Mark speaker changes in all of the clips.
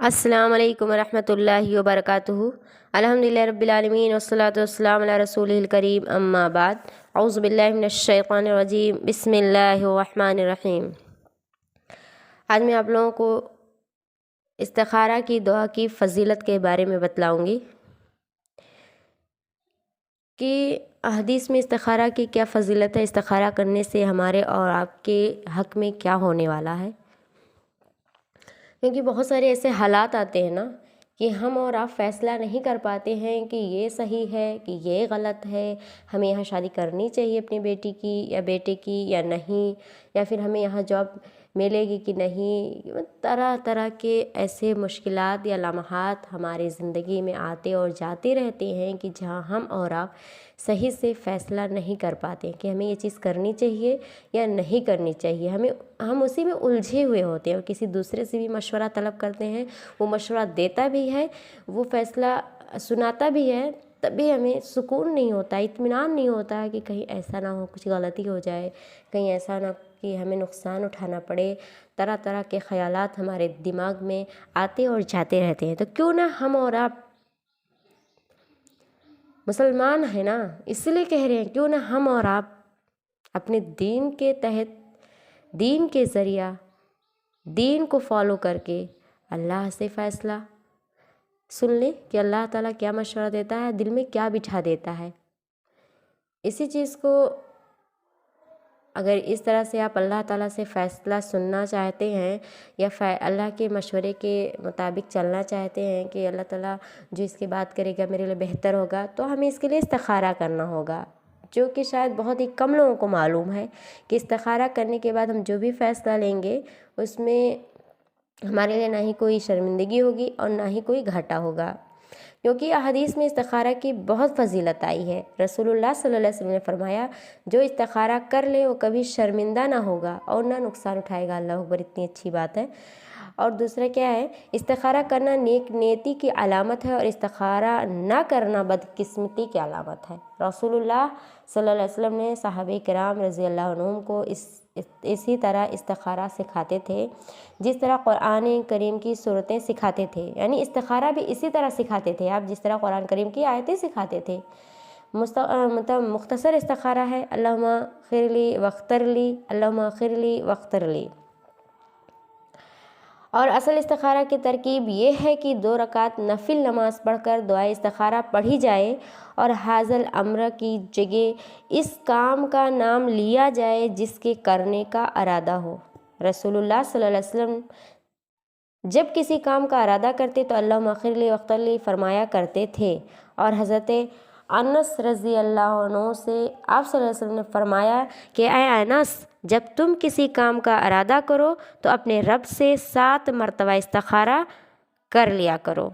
Speaker 1: السلام علیکم ورحمۃ اللہ وبرکاتہ۔ الحمدللہ رب العالمین والصلاۃ والسلام علی رسول الکریم، اما بعد، اعوذ باللہ من الشیطان الرجیم، بسم اللہ الرحمن الرحیم۔ آج میں آپ لوگوں کو استخارہ کی دعا کی فضیلت کے بارے میں بتلاؤں گی کہ حدیث میں استخارہ کی کیا فضیلت ہے، استخارہ کرنے سے ہمارے اور آپ کے حق میں کیا ہونے والا ہے۔ کیونکہ بہت سارے ایسے حالات آتے ہیں نا کہ ہم اور آپ فیصلہ نہیں کر پاتے ہیں کہ یہ صحیح ہے کہ یہ غلط ہے، ہمیں یہاں شادی کرنی چاہیے اپنی بیٹی کی یا بیٹے کی یا نہیں، یا پھر ہمیں یہاں جاب ملے گی کہ نہیں۔ طرح طرح کے ایسے مشکلات یا لمحات ہماری زندگی میں آتے اور جاتے رہتے ہیں کہ جہاں ہم اور آپ صحیح سے فیصلہ نہیں کر پاتے کہ ہمیں یہ چیز کرنی چاہیے یا نہیں کرنی چاہیے۔ ہم اسی میں الجھے ہوئے ہوتے ہیں اور کسی دوسرے سے بھی مشورہ طلب کرتے ہیں، وہ مشورہ دیتا بھی ہے، وہ فیصلہ سناتا بھی ہے، تبھی ہمیں سکون نہیں ہوتا، اطمینان نہیں ہوتا کہ کہیں ایسا نہ ہو کچھ غلطی ہو جائے، کہیں ایسا نہ کہ ہمیں نقصان اٹھانا پڑے۔ طرح طرح کے خیالات ہمارے دماغ میں آتے اور جاتے رہتے ہیں۔ تو کیوں نہ ہم اور آپ مسلمان ہیں نا، اس لیے کہہ رہے ہیں کیوں نہ ہم اور آپ اپنے دین کے تحت، دین کے ذریعہ، دین کو فالو کر کے اللہ سے فیصلہ سن لیں کہ اللہ تعالیٰ کیا مشورہ دیتا ہے، دل میں کیا بٹھا دیتا ہے۔ اسی چیز کو اگر اس طرح سے آپ اللہ تعالیٰ سے فیصلہ سننا چاہتے ہیں یا اللہ کے مشورے کے مطابق چلنا چاہتے ہیں کہ اللہ تعالیٰ جو اس کی بات کرے گا میرے لیے بہتر ہوگا، تو ہمیں اس کے لیے استخارہ کرنا ہوگا، جو کہ شاید بہت ہی کم لوگوں کو معلوم ہے کہ استخارہ کرنے کے بعد ہم جو بھی فیصلہ لیں گے اس میں ہمارے لیے نہ ہی کوئی شرمندگی ہوگی اور نہ ہی کوئی گھاٹا ہوگا، کیونکہ احادیث میں استخارہ کی بہت فضیلت آئی ہے۔ رسول اللہ صلی اللہ علیہ وسلم نے فرمایا جو استخارہ کر لے وہ کبھی شرمندہ نہ ہوگا اور نہ نقصان اٹھائے گا۔ اللہ اکبر، اتنی اچھی بات ہے۔ اور دوسرا کیا ہے، استخارہ کرنا نیک نیتی کی علامت ہے اور استخارہ نہ کرنا بدقسمتی کی علامت ہے۔ رسول اللہ صلی اللہ علیہ وسلم نے صحابہ کرام رضی اللہ عنہم کو اسی طرح استخارہ سکھاتے تھے جس طرح قرآن کریم کی صورتیں سکھاتے تھے، یعنی استخارہ بھی اسی طرح سکھاتے تھے آپ جس طرح قرآن کریم کی آیتیں سکھاتے تھے۔ مطلب مختصر استخارہ ہے اللہم اغفر لی واختر لی، اللہم اغفر لی واختر لی۔ اور اصل استخارہ کی ترکیب یہ ہے کہ 2 رکعت نفل نماز پڑھ کر دعائے استخارہ پڑھی جائے اور حاصل امر کی جگہ اس کام کا نام لیا جائے جس کے کرنے کا ارادہ ہو۔ رسول اللہ صلی اللہ علیہ وسلم جب کسی کام کا ارادہ کرتے تو اللہم اغفر لی واغفر لی فرمایا کرتے تھے، اور حضرت انس رضی اللہ عنہ سے آپ صلی اللہ علیہ وسلم نے فرمایا کہ اے انس، جب تم کسی کام کا ارادہ کرو تو اپنے رب سے 7 مرتبہ استخارہ کر لیا کرو،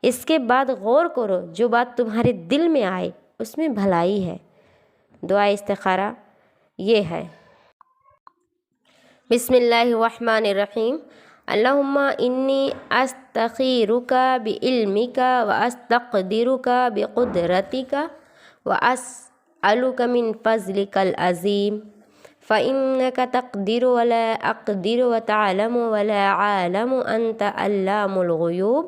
Speaker 1: اس کے بعد غور کرو جو بات تمہارے دل میں آئے اس میں بھلائی ہے۔ دعا استخارہ یہ ہے، بسم اللہ الرحمن الرحیم، اللہم انی استخیرک بعلمک واستقدرک بقدرتک واسألک من فضلک العظیم فإنک تقدر ولا اقدر وتعلم ولا عالم انت علام الغیوب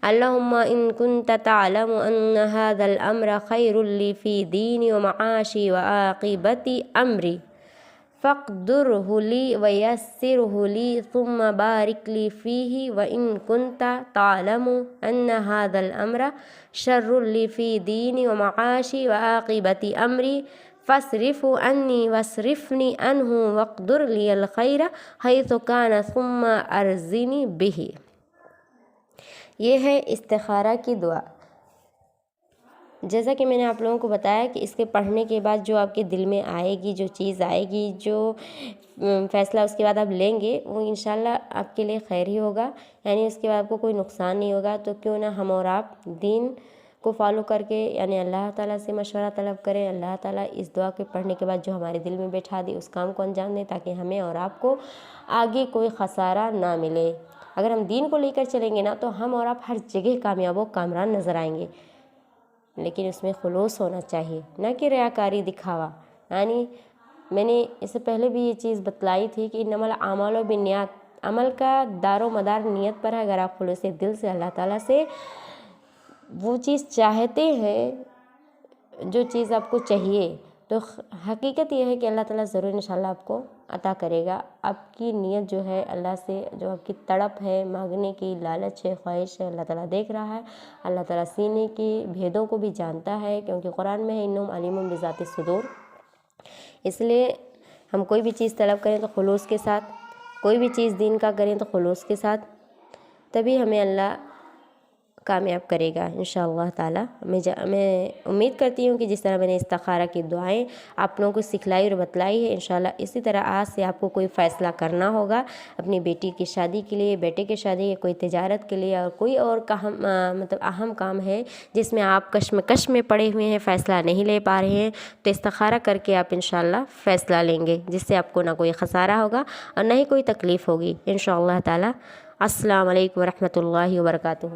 Speaker 1: اللہم ان کنت تعلم ان هذا الامر خیر لی فی دینی ومعاشی وعاقبت امری فاقدره لی ویسره لی ثم بارک لی فیہ وإن کنت تعلم ان هذا الامر شر لی فی دینی ومعاشی وعاقبت امری فاصرف عنی واصرفنی عنہ واقدر لی الخیر حیث کان ثم ارزنی بہ۔ یہ ہے استخارہ کی دعا۔ جیسا کہ میں نے آپ لوگوں کو بتایا کہ اس کے پڑھنے کے بعد جو آپ کے دل میں آئے گی، جو چیز آئے گی، جو فیصلہ اس کے بعد آپ لیں گے وہ انشاءاللہ آپ کے لیے خیر ہی ہوگا، یعنی اس کے بعد آپ کو کوئی نقصان نہیں ہوگا۔ تو کیوں نہ ہم اور آپ دین کو فالو کر کے یعنی اللہ تعالیٰ سے مشورہ طلب کریں، اللہ تعالیٰ اس دعا کے پڑھنے کے بعد جو ہمارے دل میں بیٹھا دے اس کام کو انجام دیں تاکہ ہمیں اور آپ کو آگے کوئی خسارہ نہ ملے۔ اگر ہم دین کو لے کر چلیں گے نا تو ہم اور آپ ہر جگہ کامیاب و کامران نظر آئیں گے، لیکن اس میں خلوص ہونا چاہیے، نہ کہ ریاکاری، دکھاوا۔ یعنی میں نے اس سے پہلے بھی یہ چیز بتلائی تھی کہ انما الاعمال بالنیات، عمل کا دار و مدار نیت پر ہے۔ اگر آپ خلوص دل سے اللہ تعالیٰ سے وہ چیز چاہتے ہیں جو چیز آپ کو چاہیے، تو حقیقت یہ ہے کہ اللہ تعالیٰ ضرور انشاءاللہ آپ کو عطا کرے گا۔ آپ کی نیت جو ہے اللہ سے، جو آپ کی تڑپ ہے، مانگنے کی لالچ ہے، خواہش ہے، اللہ تعالیٰ دیکھ رہا ہے۔ اللہ تعالیٰ سینے کی بھیدوں کو بھی جانتا ہے، کیونکہ قرآن میں ہے انہم علیم بذات الصدور۔ اس لیے ہم کوئی بھی چیز طلب کریں تو خلوص کے ساتھ، کوئی بھی چیز دین کا کریں تو خلوص کے ساتھ، تبھی ہمیں اللہ کامیاب کرے گا انشاءاللہ تعالیٰ۔ میں امید کرتی ہوں کہ جس طرح میں نے استخارہ کی دعائیں آپ لوگوں کو سکھلائی اور بتلائی ہے، انشاءاللہ اسی طرح آج سے آپ کو کوئی فیصلہ کرنا ہوگا اپنی بیٹی کی شادی کے لیے، بیٹے کی شادی یا کوئی تجارت کے لیے، اور کوئی اور اہم کام ہے جس میں آپ کشمکش میں پڑے ہوئے ہیں، فیصلہ نہیں لے پا رہے ہیں، تو استخارہ کر کے آپ انشاءاللہ فیصلہ لیں گے، جس سے آپ کو نہ کوئی خسارہ ہوگا اور نہ ہی کوئی تکلیف ہوگی انشاءاللہ تعالیٰ۔ السلام علیکم ورحمۃ اللہ وبرکاتہ۔